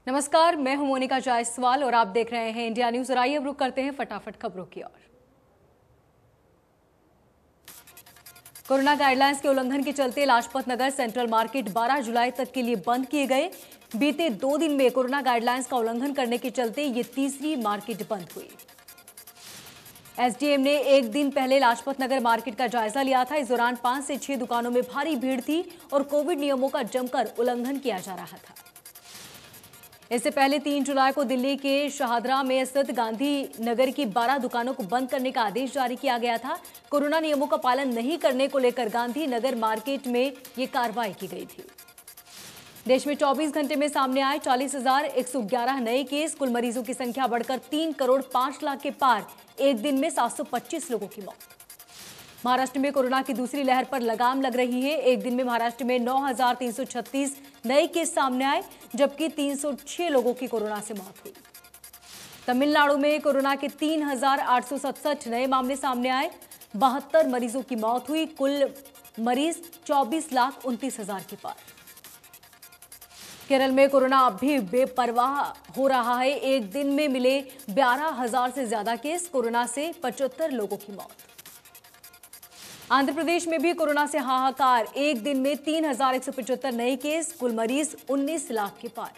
नमस्कार, मैं हूं मोनिका जायसवाल और आप देख रहे हैं इंडिया न्यूज। और आइए अब रुक करते हैं फटाफट खबरों की ओर। कोरोना गाइडलाइंस के उल्लंघन के चलते लाजपत नगर सेंट्रल मार्केट 12 जुलाई तक के लिए बंद किए गए। बीते 2 दिन में कोरोना गाइडलाइंस का उल्लंघन करने के चलते ये तीसरी मार्केट बंद हुई। एसडीएम ने एक दिन पहले लाजपत नगर मार्केट का जायजा लिया था। इस दौरान 5 से 6 दुकानों में भारी भीड़ थी और कोविड नियमों का जमकर उल्लंघन किया जा रहा था। इससे पहले 3 जुलाई को दिल्ली के शाहदरा में स्थित गांधी नगर की 12 दुकानों को बंद करने का आदेश जारी किया गया था। कोरोना नियमों का पालन नहीं करने को लेकर गांधी नगर मार्केट में ये कार्रवाई की गई थी। देश में 24 घंटे में सामने आए 40,111 नए केस। कुल मरीजों की संख्या बढ़कर 3 करोड़ 5 लाख के पार। एक दिन में 725 लोगों की मौत। महाराष्ट्र में कोरोना की दूसरी लहर पर लगाम लग रही है। एक दिन में महाराष्ट्र में 9,336 नए केस सामने आए, जबकि 306 लोगों की कोरोना से मौत हुई। तमिलनाडु में कोरोना के 3,867 नए मामले सामने आए। 72 मरीजों की मौत हुई। कुल मरीज 24,29,000 के पार। केरल में कोरोना अब भी बेपरवाह हो रहा है। एक दिन में मिले 12,000 से ज्यादा केस। कोरोना से 75 लोगों की मौत। आंध्र प्रदेश में भी कोरोना से हाहाकार। एक दिन में 3,175 नए केस। कुल मरीज 19 लाख के पार।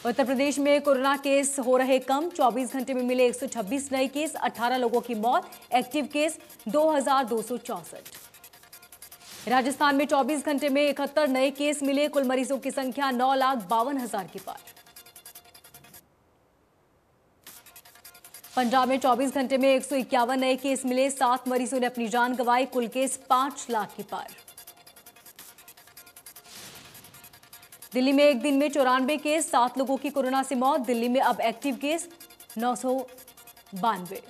उत्तर प्रदेश में कोरोना केस हो रहे कम। 24 घंटे में मिले 126 नए केस। 18 लोगों की मौत। Active case 2,264। राजस्थान में 24 घंटे में 71 नए केस मिले। कुल मरीजों की संख्या 9,52,000 के पार। पंजाब में 24 घंटे में 151 नए केस मिले। 7 मरीजों ने अपनी जान गंवाई। कुल केस 5 लाख के पार। दिल्ली में एक दिन में 94 केस। 7 लोगों की कोरोना से मौत। दिल्ली में अब active case 992।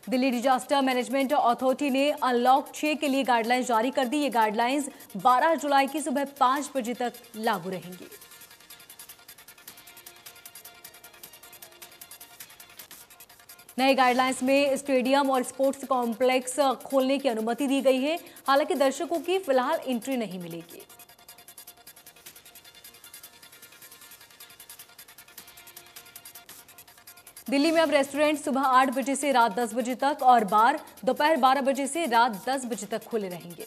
Delhi disaster management authority ने अनलॉक 6 के लिए गाइडलाइंस जारी कर दी। ये गाइडलाइंस 12 जुलाई की सुबह 5 बजे तक लागू रहेंगी। नए गाइडलाइंस में स्टेडियम और स्पोर्ट्स कॉम्प्लेक्स खोलने की अनुमति दी गई है। हालांकि दर्शकों की फिलहाल एंट्री नहीं मिलेगी। दिल्ली में अब रेस्टोरेंट सुबह 8 बजे से रात 10 बजे तक और बार दोपहर 12 बजे से रात 10 बजे तक खुले रहेंगे।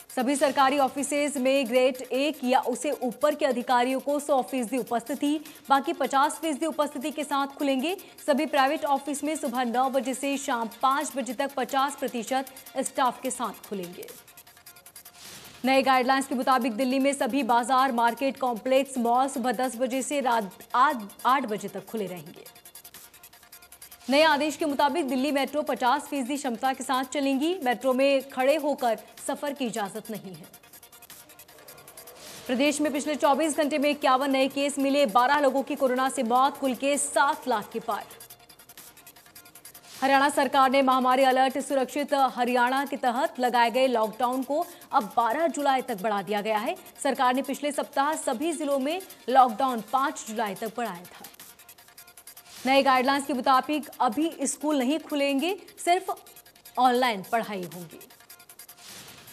सभी सरकारी ऑफिसेज में ग्रेड 1 या उससे ऊपर के अधिकारियों को 100% उपस्थिति, बाकी 50% उपस्थिति के साथ खुलेंगे। सभी प्राइवेट ऑफिस में सुबह 9 बजे से शाम 5 बजे तक 50% स्टाफ के साथ खुलेंगे। नए गाइडलाइंस के मुताबिक दिल्ली में सभी बाजार, मार्केट कॉम्प्लेक्स, मॉल सुबह 10 बजे से रात 8 बजे तक खुले रहेंगे। नए आदेश के मुताबिक दिल्ली मेट्रो 50% क्षमता के साथ चलेंगी। मेट्रो में खड़े होकर सफर की इजाजत नहीं है। प्रदेश में पिछले 24 घंटे में 51 नए केस मिले। 12 लोगों की कोरोना से मौत। कुल केस 7 लाख के पार। हरियाणा सरकार ने महामारी अलर्ट सुरक्षित हरियाणा के तहत लगाए गए लॉकडाउन को अब 12 जुलाई तक बढ़ा दिया गया है। सरकार ने पिछले सप्ताह सभी जिलों में लॉकडाउन 5 जुलाई तक बढ़ाया था। नए गाइडलाइंस के मुताबिक अभी स्कूल नहीं खुलेंगे, सिर्फ ऑनलाइन पढ़ाई होगी।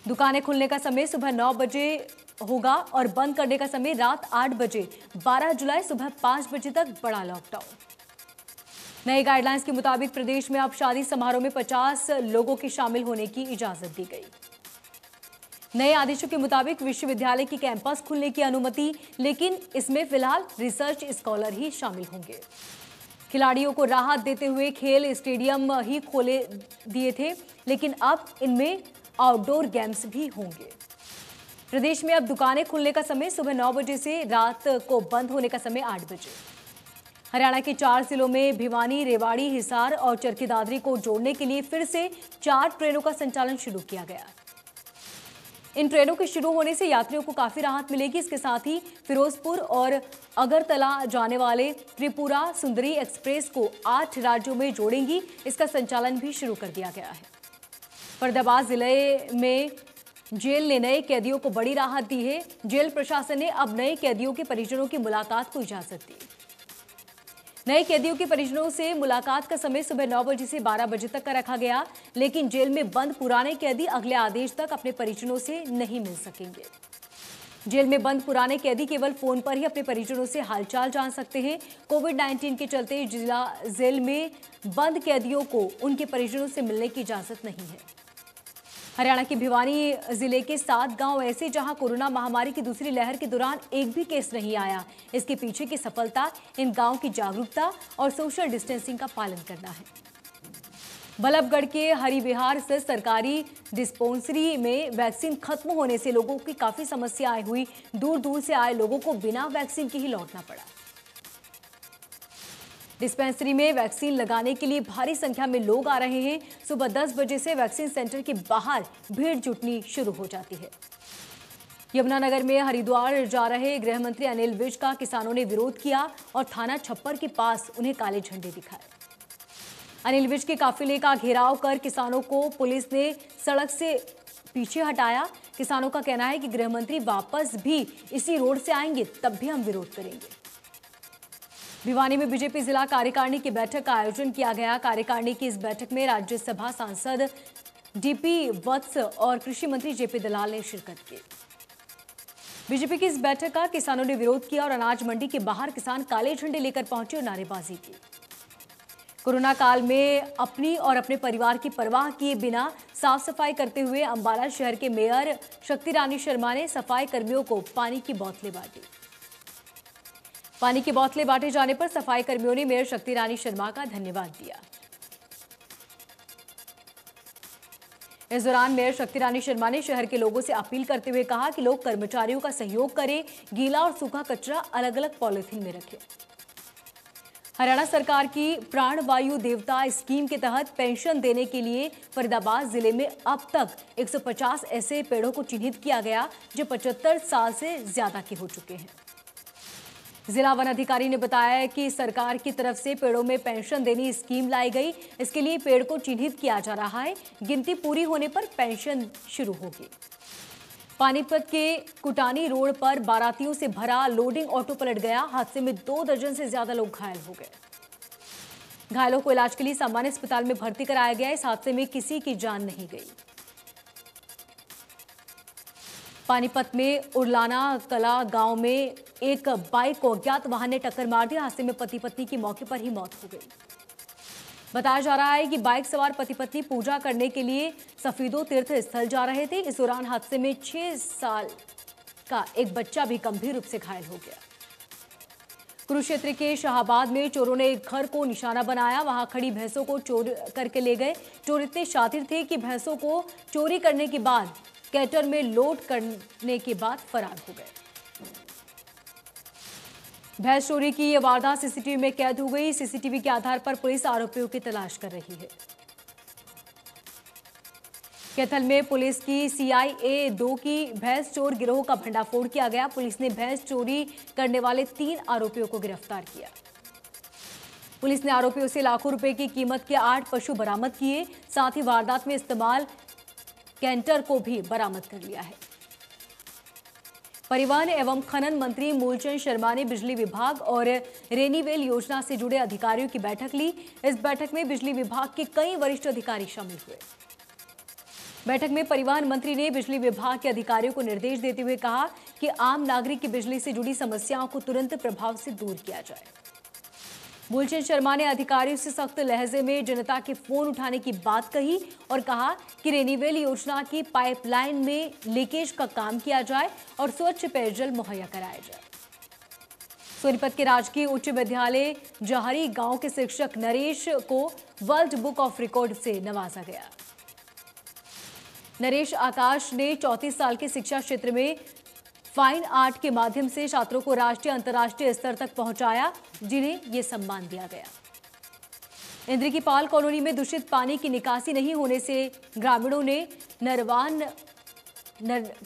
दुकानें खुलने का समय सुबह 9 बजे होगा और बंद करने का समय रात 8 बजे। 12 जुलाई सुबह 5 बजे तक बड़ा लॉकडाउन। नए गाइडलाइंस के मुताबिक प्रदेश में अब शादी समारोह में 50 लोगों के शामिल होने की इजाजत दी गई। नए आदेशों के मुताबिक विश्वविद्यालय की कैंपस खुलने की अनुमति, लेकिन इसमें फिलहाल रिसर्च स्कॉलर ही शामिल होंगे। खिलाड़ियों को राहत देते हुए खेल स्टेडियम ही खोले दिए थे, लेकिन अब इनमें आउटडोर गेम्स भी होंगे। प्रदेश में अब दुकानें खुलने का समय सुबह 9 बजे से रात को बंद होने का समय 8 बजे। हरियाणा के 4 जिलों में भिवानी, रेवाड़ी, हिसार और चरखी दादरी को जोड़ने के लिए फिर से 4 ट्रेनों का संचालन शुरू किया गया। इन ट्रेनों के शुरू होने से यात्रियों को काफी राहत मिलेगी। इसके साथ ही फिरोजपुर और अगरतला जाने वाले त्रिपुरा सुंदरी एक्सप्रेस को 8 राज्यों में जोड़ेंगी। इसका संचालन भी शुरू कर दिया गया है। फरीदाबाद जिले में जेल ने नए कैदियों को बड़ी राहत दी है। जेल प्रशासन ने अब नए कैदियों के परिजनों की मुलाकात को इजाजत दी। नए कैदियों के परिजनों से मुलाकात का समय सुबह 9 बजे से 12 बजे तक का रखा गया, लेकिन जेल में बंद पुराने कैदी अगले आदेश तक अपने परिजनों से नहीं मिल सकेंगे। जेल में बंद पुराने कैदी केवल फोन पर ही अपने परिजनों से हालचाल जान सकते हैं। कोविड-19 के चलते जिला जेल में बंद कैदियों को उनके परिजनों से मिलने की इजाजत नहीं है। हरियाणा के भिवानी जिले के 7 गांव ऐसे जहां कोरोना महामारी की दूसरी लहर के दौरान एक भी केस नहीं आया। इसके पीछे की सफलता इन गांव की जागरूकता और सोशल डिस्टेंसिंग का पालन करना है। बल्लभगढ़ के हरिविहार से सरकारी डिस्पेंसरी में वैक्सीन खत्म होने से लोगों की काफी समस्याएं हुई। दूर दूर से आए लोगों को बिना वैक्सीन के ही लौटना पड़ा। डिस्पेंसरी में वैक्सीन लगाने के लिए भारी संख्या में लोग आ रहे हैं। सुबह 10 बजे से वैक्सीन सेंटर के बाहर भीड़ जुटनी शुरू हो जाती है। यमुनानगर में हरिद्वार जा रहे गृह मंत्री अनिल विज का किसानों ने विरोध किया और थाना छप्पर के पास उन्हें काले झंडे दिखाए। अनिल विज के काफिले का घेराव कर किसानों को पुलिस ने सड़क से पीछे हटाया। किसानों का कहना है कि गृह मंत्री वापस भी इसी रोड से आएंगे तब भी हम विरोध करेंगे। भिवानी में बीजेपी जिला कार्यकारिणी की बैठक का आयोजन किया गया। कार्यकारिणी की इस बैठक में राज्यसभा सांसद डीपी वत्स और कृषि मंत्री जेपी दलाल ने शिरकत की। बीजेपी की इस बैठक का किसानों ने विरोध किया और अनाज मंडी के बाहर किसान काले झंडे लेकर पहुंचे और नारेबाजी की। कोरोना काल में अपनी और अपने परिवार की परवाह किए बिना साफ सफाई करते हुए अंबाला शहर के मेयर शक्ति रानी शर्मा ने सफाई कर्मियों को पानी की बोतलें बांटी। पानी की बोतलें बांटे जाने पर सफाई कर्मियों ने मेयर शक्ति रानी शर्मा का धन्यवाद दिया। इस दौरान मेयर शक्ति रानी शर्मा ने शहर के लोगों से अपील करते हुए कहा कि लोग कर्मचारियों का सहयोग करें, गीला और सूखा कचरा अलग अलग पॉलिथीन में रखें। हरियाणा सरकार की प्राणवायु देवता स्कीम के तहत पेंशन देने के लिए फरीदाबाद जिले में अब तक 150 ऐसे पेड़ों को चिन्हित किया गया जो 75 साल से ज्यादा के हो चुके हैं। जिला वन अधिकारी ने बताया कि सरकार की तरफ से पेड़ों में पेंशन देनी स्कीम लाई गई। इसके लिए पेड़ को चिन्हित किया जा रहा है। गिनती पूरी होने पर पेंशन शुरू होगी। पानीपत के कुटानी रोड पर बारातियों से भरा लोडिंग ऑटो पलट गया। हादसे में 2 दर्जन से ज्यादा लोग घायल हो गए। घायलों को इलाज के लिए सामान्य अस्पताल में भर्ती कराया गया। इस हादसे में किसी की जान नहीं गई। पानीपत में उरलाना कला गांव में एक बाइक को अज्ञात वाहन ने टक्कर मार दी। हादसे में पति पत्नी की मौके पर ही मौत हो गई। बताया जा रहा है कि बाइक सवार पति पत्नी पूजा करने के लिए सफीदो तीर्थ स्थल जा रहे थे। इस दौरान हादसे में 6 साल का एक बच्चा भी गंभीर रूप से घायल हो गया। कुरुक्षेत्र के शाहबाद में चोरों ने एक घर को निशाना बनाया। वहां खड़ी भैंसों को चोरी करके ले गए। चोर इतने शातिर थे कि भैंसों को चोरी करने के बाद कैटर में लोड करने के बाद फरार हो गए। भैंस चोरी की यह वारदात सीसीटीवी में कैद हो गई। सीसीटीवी के आधार पर पुलिस आरोपियों की तलाश कर रही है। कैथल में पुलिस की CIA 2 की भैंस चोर गिरोह का भंडाफोड़ किया गया। पुलिस ने भैंस चोरी करने वाले 3 आरोपियों को गिरफ्तार किया। पुलिस ने आरोपियों से लाखों रुपए की कीमत के 8 पशु बरामद किए। साथ ही वारदात में इस्तेमाल कैंटर को भी बरामद कर लिया है। परिवहन एवं खनन मंत्री मूलचंद शर्मा ने बिजली विभाग और रेनीवेल योजना से जुड़े अधिकारियों की बैठक ली। इस बैठक में बिजली विभाग के कई वरिष्ठ अधिकारी शामिल हुए। बैठक में परिवहन मंत्री ने बिजली विभाग के अधिकारियों को निर्देश देते हुए कहा कि आम नागरिक की बिजली से जुड़ी समस्याओं को तुरंत प्रभाव से दूर किया जाए। मूलचंद शर्मा ने अधिकारियों से सख्त लहजे में जनता के फोन उठाने की बात कही और कहा कि रेनीवेल योजना की पाइपलाइन में लीकेज का काम किया जाए और स्वच्छ पेयजल मुहैया कराया जाए। सोनीपत के राजकीय उच्च विद्यालय जहरी गांव के शिक्षक नरेश को वर्ल्ड बुक ऑफ रिकॉर्ड से नवाजा गया। नरेश आकाश ने 34 साल के शिक्षा क्षेत्र में फाइन आर्ट के माध्यम से छात्रों को राष्ट्रीय अंतर्राष्ट्रीय स्तर तक पहुंचाया, जिन्हें यह सम्मान दिया गया। इंद्र की पाल कॉलोनी में दूषित पानी की निकासी नहीं होने से ग्रामीणों ने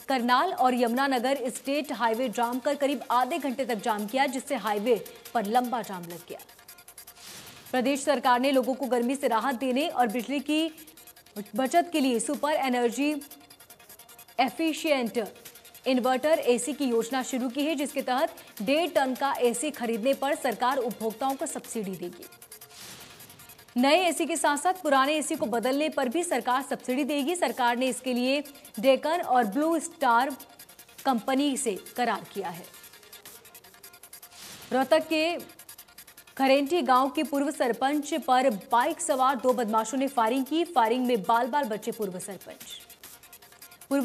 करनाल और यमुनानगर स्टेट हाईवे जाम कर करीब आधे घंटे तक जाम किया, जिससे हाईवे पर लंबा जाम लग गया। प्रदेश सरकार ने लोगों को गर्मी से राहत देने और बिजली की बचत के लिए super energy efficient inverter AC की योजना शुरू की है, जिसके तहत 1.5 टन का AC खरीदने पर सरकार उपभोक्ताओं को सब्सिडी देगी। नए AC के साथ साथ पुराने AC को बदलने पर भी सरकार सब्सिडी देगी। सरकार ने इसके लिए डेकन और ब्लू स्टार कंपनी से करार किया है। रोहतक के खरेंटी गांव के पूर्व सरपंच पर बाइक सवार 2 बदमाशों ने फायरिंग की। फायरिंग में बाल बाल बचे पूर्व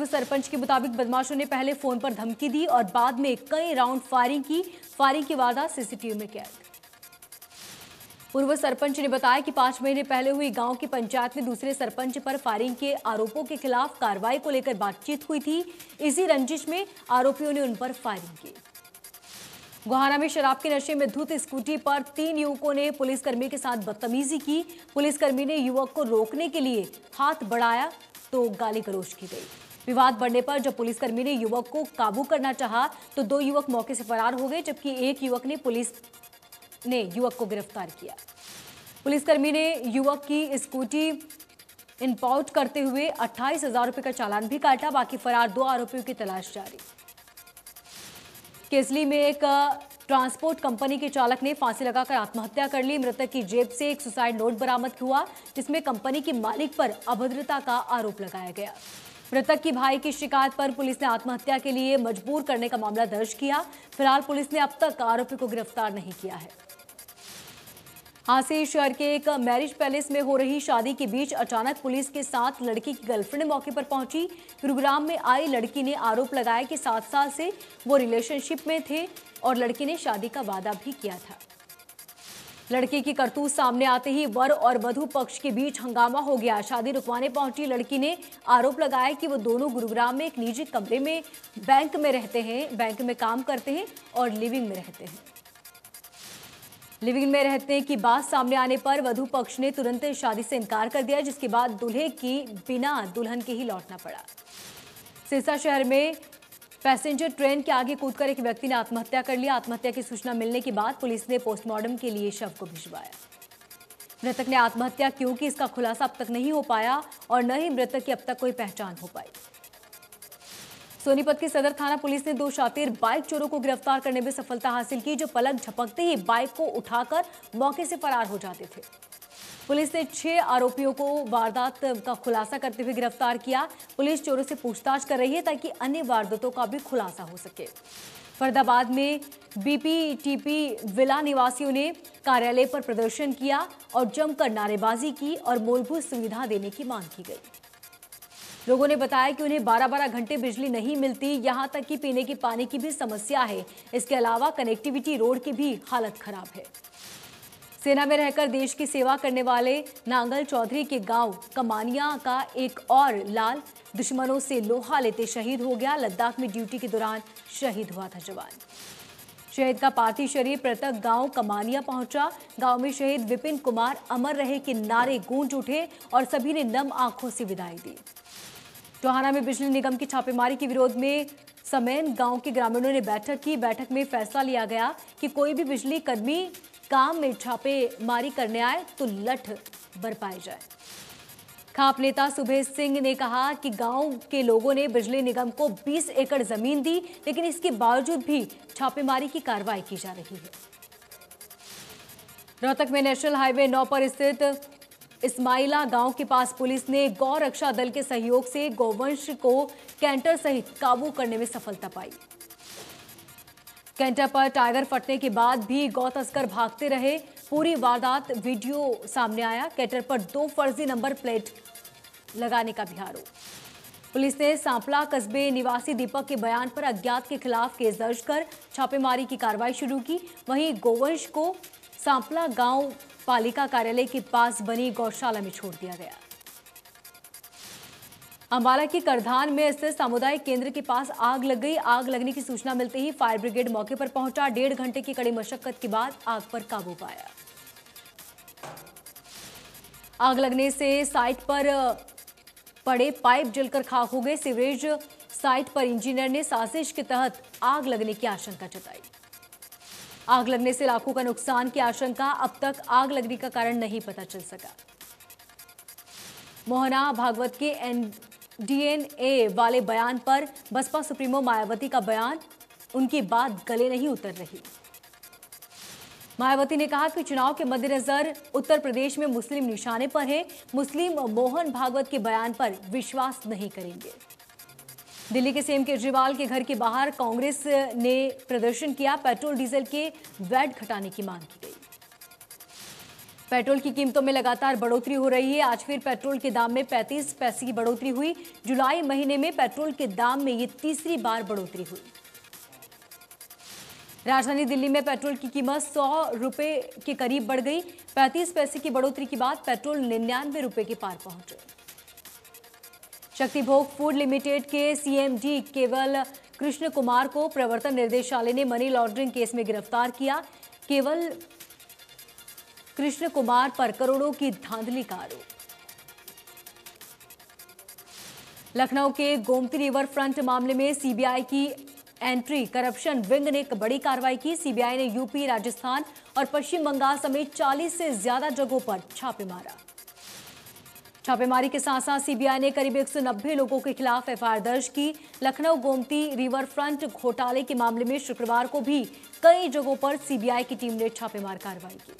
सरपंच के मुताबिक बदमाशों ने पहले फोन पर धमकी दी और बाद में कई राउंड फायरिंग की। फायरिंग की वारदात सीसीटीवी में कैद। पूर्व सरपंच ने बताया कि 5 महीने पहले हुई गांव की पंचायत में दूसरे सरपंच पर फायरिंग के आरोपों के खिलाफ कार्रवाई को लेकर बातचीत हुई थी। इसी रंजिश में आरोपियों ने उन पर फायरिंग की। गोहाना में शराब के नशे में धुत स्कूटी पर 3 युवकों ने पुलिसकर्मी के साथ बदतमीजी की। पुलिसकर्मी ने युवक को रोकने के लिए हाथ बढ़ाया तो गाली गलौज की गई। विवाद बढ़ने पर जब पुलिसकर्मी ने युवक को काबू करना चाहा तो 2 युवक मौके से फरार हो गए, जबकि एक युवक ने पुलिस ने युवक को गिरफ्तार किया। पुलिसकर्मी ने युवक की स्कूटी इंपाउंड करते हुए 28,000 रुपए का चालान भी काटा। बाकी फरार 2 आरोपियों की तलाश जारी। केसली में एक ट्रांसपोर्ट कंपनी के चालक ने फांसी लगाकर आत्महत्या कर ली। मृतक की जेब से एक सुसाइड नोट बरामद हुआ, जिसमें कंपनी के मालिक पर अभद्रता का आरोप लगाया गया। मृतक की भाई की शिकायत पर पुलिस ने आत्महत्या के लिए मजबूर करने का मामला दर्ज किया। फिलहाल पुलिस ने अब तक आरोपी को गिरफ्तार नहीं किया है। हांसी शहर के एक मैरिज पैलेस में हो रही शादी के बीच अचानक पुलिस के साथ लड़की की गर्लफ्रेंड मौके पर पहुंची। गुरुग्राम में आई लड़की ने आरोप लगाया कि 7 साल से वो रिलेशनशिप में थे और लड़की ने शादी का वादा भी किया था। लड़की की करतूत सामने आते ही वर और वधू पक्ष के बीच हंगामा हो गया। शादी रुकवाने पहुंची लड़की ने आरोप लगाया कि वो दोनों गुरुग्राम में एक निजी कमरे में बैंक में काम करते हैं और लिविंग में रहते की बात सामने आने पर वधू पक्ष ने तुरंत शादी से इनकार कर दिया, जिसके बाद दूल्हे की बिना दुल्हन के ही लौटना पड़ा। सिरसा शहर में पैसेंजर ट्रेन के आगे कूदकर एक व्यक्ति ने आत्महत्या कर लिया। आत्महत्या की सूचना मिलने के बाद पुलिस ने पोस्टमार्टम के लिए शव को भिजवाया। मृतक ने आत्महत्या क्यों की, इसका खुलासा अब तक नहीं हो पाया और न ही मृतक की अब तक कोई पहचान हो पाई। सोनीपत की सदर थाना पुलिस ने 2 शातिर बाइक चोरों को गिरफ्तार करने में सफलता हासिल की, जो पलक झपकते ही बाइक को उठाकर मौके से फरार हो जाते थे। पुलिस ने 6 आरोपियों को वारदात का खुलासा करते हुए गिरफ्तार किया। पुलिस चोरों से पूछताछ कर रही है ताकि अन्य वारदातों का भी खुलासा हो सके। फरीदाबाद में बीपीटीपी विला निवासियों ने कार्यालय पर प्रदर्शन किया और जमकर नारेबाजी की और मूलभूत सुविधा देने की मांग की गई। लोगों ने बताया कि उन्हें 12-12 घंटे बिजली नहीं मिलती, यहां तक कि पीने के पानी की भी समस्या है। इसके अलावा कनेक्टिविटी रोड की भी हालत खराब है। सेना में रहकर देश की सेवा करने वाले नांगल चौधरी के गांव कमानिया का एक और लाल दुश्मनों से लोहा लेते शहीद हो गया। लद्दाख में ड्यूटी के दौरान शहीद हुआ था जवान। शहीद का पार्थिव शरीर पृथक गांव कमानिया पहुंचा। गांव में शहीद विपिन कुमार अमर रहे के नारे गूंज उठे और सभी ने नम आंखों से विदाई दी। टोहाना में बिजली निगम की छापेमारी के विरोध में समेन गांव के ग्रामीणों ने बैठक की। बैठक में फैसला लिया गया कि कोई भी बिजली कर्मी काम में छापेमारी करने आए तो लठ बरपाए जाए। खाप नेता सुबेश सिंह ने कहा कि गांव के लोगों ने बिजली निगम को 20 एकड़ जमीन दी, लेकिन इसके बावजूद भी छापेमारी की कार्रवाई की जा रही है। रोहतक में नेशनल हाईवे 9 पर स्थित इस्माइला गांव के पास पुलिस ने गौ रक्षा दल के सहयोग से गौवंश को कैंटर सहित काबू करने में सफलता पाई। कैंटर पर टाइगर फटने के बाद भी गौ तस्कर भागते रहे। पूरी वारदात वीडियो सामने आया। कैंटर पर 2 फर्जी नंबर प्लेट लगाने का भी आरोप। पुलिस ने सांपला कस्बे निवासी दीपक के बयान पर अज्ञात के खिलाफ केस दर्ज कर छापेमारी की कार्रवाई शुरू की। वहीं गोवंश को सांपला गांव पालिका कार्यालय के पास बनी गौशाला में छोड़ दिया गया। अंबाला की करधान में स्थित सामुदायिक केंद्र के पास आग लग गई। आग लगने की सूचना मिलते ही फायर ब्रिगेड मौके पर पहुंचा। 1.5 घंटे की कड़ी मशक्कत के बाद आग पर काबू पाया। आग लगने से साइट पर पड़े पाइप जलकर खाक हो गए। सीवरेज साइट पर इंजीनियर ने साजिश के तहत आग लगने की आशंका जताई। आग लगने से लाखों का नुकसान की आशंका। अब तक आग लगने का कारण नहीं पता चल सका। मोहना भागवत के एनडीए वाले बयान पर बसपा सुप्रीमो मायावती का बयान, उनकी बात गले नहीं उतर रही। मायावती ने कहा कि चुनाव के मद्देनजर उत्तर प्रदेश में मुस्लिम निशाने पर है। मुस्लिम मोहन भागवत के बयान पर विश्वास नहीं करेंगे। दिल्ली के सीएम केजरीवाल के घर के बाहर कांग्रेस ने प्रदर्शन किया। पेट्रोल डीजल के वैट घटाने की मांग की गई। पेट्रोल की कीमतों में लगातार बढ़ोतरी हो रही है। आज फिर पेट्रोल के दाम में 35 पैसे की बढ़ोतरी हुई। जुलाई महीने में पेट्रोल के दाम में ये तीसरी बार बढ़ोतरी हुई। राजधानी दिल्ली में पेट्रोल की कीमत 100 रुपए के करीब बढ़ गई। 35 पैसे की बढ़ोतरी के बाद पेट्रोल 99 रुपए के पार पहुंचे। शक्तिभोग फूड लिमिटेड के सीएमडी केवल कृष्ण कुमार को प्रवर्तन निर्देशालय ने मनी लॉन्ड्रिंग केस में गिरफ्तार किया। केवल कृष्ण कुमार पर करोड़ों की धांधली का आरोप। लखनऊ के गोमती रिवर फ्रंट मामले में सीबीआई की एंट्री करप्शन विंग ने एक बड़ी कार्रवाई की। सीबीआई ने यूपी, राजस्थान और पश्चिम बंगाल समेत 40 से ज्यादा जगहों पर छापे मारा। छापेमारी के साथ साथ सीबीआई ने करीब 190 लोगों के खिलाफ एफआईआर दर्ज की। लखनऊ गोमती रिवर फ्रंट घोटाले के मामले में शुक्रवार को भी कई जगहों पर सीबीआई की टीम ने छापेमार कार्रवाई की।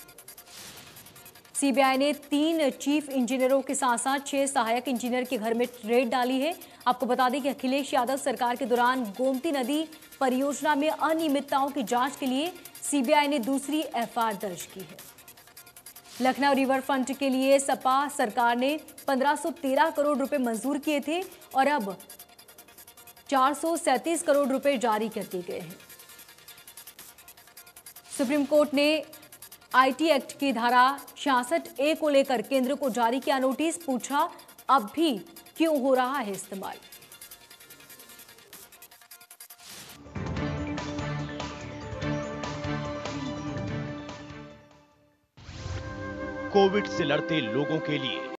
सीबीआई ने 3 चीफ इंजीनियरों के साथ साथ 6 सहायक इंजीनियर के घर में रेड डाली है। आपको बता दें कि अखिलेश यादव सरकार के दौरान गोमती नदी परियोजना में अनियमितताओं की जांच के लिए सीबीआई ने दूसरी एफआईआर दर्ज की है। लखनऊ रिवर फ्रंट के लिए सपा सरकार ने 1513 करोड़ रुपए मंजूर किए थे और अब 437 करोड़ रुपए जारी कर दिए गए हैं। सुप्रीम कोर्ट ने आईटी एक्ट की धारा 66A को लेकर केंद्र को जारी किया नोटिस। पूछा, अब भी क्यों हो रहा है इस्तेमाल। कोविड से लड़ते लोगों के लिए